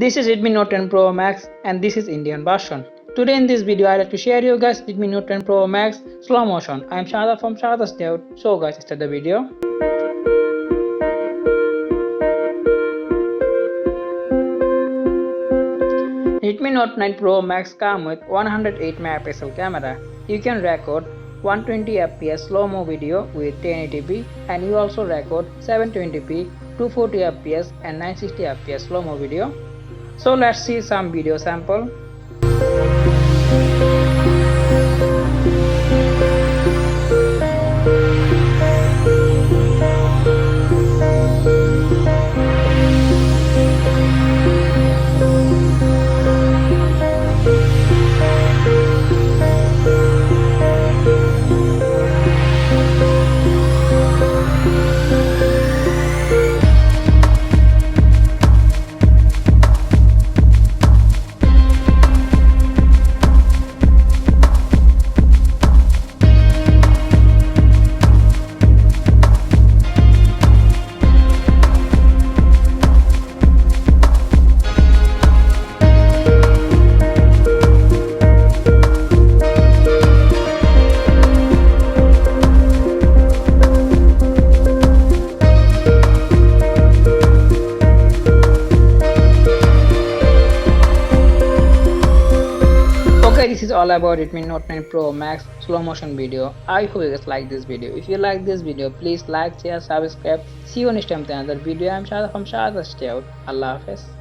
This is Redmi Note 10 Pro Max and this is Indian version. Today in this video I'd like to share you guys Redmi Note 10 Pro Max slow motion. I am Shada from SHADAT'S Dayout. So guys, start the video. Redmi Note 9 Pro Max comes with 108 megapixel camera. You can record 120fps slow-mo video with 1080p and you also record 720p, 240fps and 960fps slow-mo video. So let's see some video sample. Okay, this is all about Redmi Note 9 Pro Max slow motion video. I hope you guys like this video. If you like this video, please like, share, subscribe. See you next time with another video. I am Shada from SHADAT'S. Allah Hafiz.